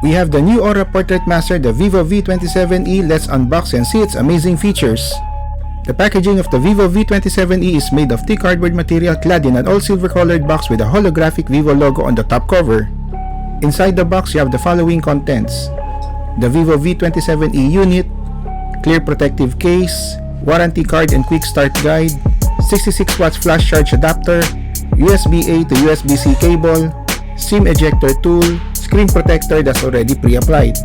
We have the new Aura Portrait Master, the vivo V27e. Let's unbox and see its amazing features. The packaging of the vivo V27e is made of thick cardboard material clad in an all-silver colored box with a holographic Vivo logo on the top cover. Inside the box, you have the following contents: the vivo V27e unit, clear protective case, warranty card and quick start guide, 66 watts flash charge adapter, USB-A to USB-C cable, SIM ejector tool, screen protector that's already pre-applied.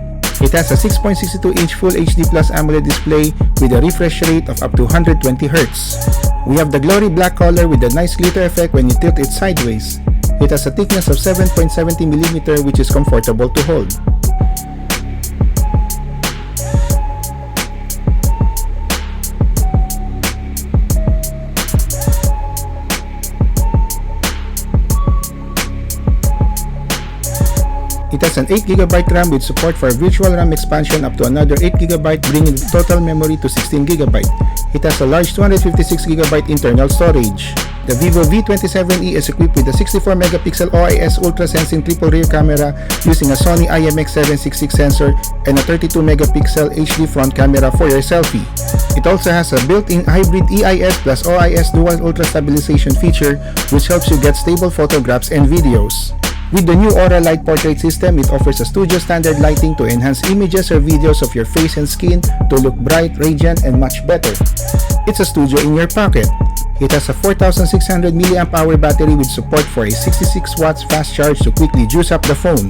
It has a 6.62-inch Full HD Plus AMOLED display with a refresh rate of up to 120Hz. We have the glory black color with a nice glitter effect when you tilt it sideways. It has a thickness of 7.70mm, which is comfortable to hold. It has an 8GB RAM with support for virtual RAM expansion up to another 8GB, bringing the total memory to 16GB. It has a large 256GB internal storage. The vivo V27e is equipped with a 64MP OIS ultra-sensing triple rear camera using a Sony IMX766 sensor and a 32MP HD front camera for your selfie. It also has a built-in hybrid EIS plus OIS dual ultra stabilization feature, which helps you get stable photographs and videos. With the new Aura Light Portrait system, it offers a studio standard lighting to enhance images or videos of your face and skin to look bright, radiant, and much better. It's a studio in your pocket. It has a 4600 mAh battery with support for a 66 watts fast charge to quickly juice up the phone.